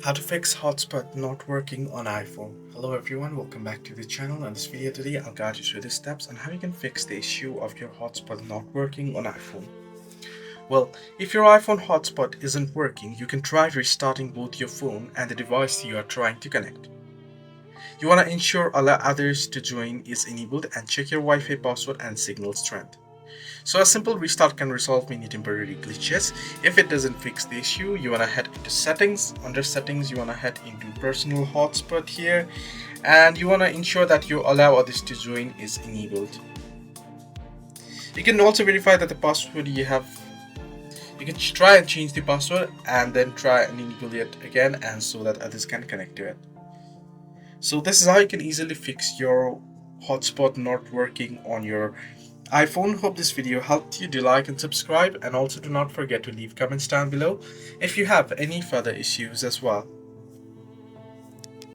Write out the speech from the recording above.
How to fix hotspot not working on iPhone. Hello everyone, welcome back to the channel. In this video today, I'll guide you through the steps on how you can fix the issue of your hotspot not working on iPhone. Well, if your iPhone hotspot isn't working, you can try restarting both your phone and the device you are trying to connect. You want to ensure allow others to join is enabled and check your Wi-Fi password and signal strength. So a simple restart can resolve many temporary glitches. If it doesn't fix the issue, you wanna head into settings. Under settings, you wanna head into personal hotspot here, and you wanna ensure that you allow others to join is enabled. You can also verify that the password you have. You can try and change the password and then try and enable it again, and so that others can connect to it. So this is how you can easily fix your hotspot not working on your iPhone. Hope this video helped you. Do like and subscribe, and also do not forget to leave comments down below if you have any further issues as well.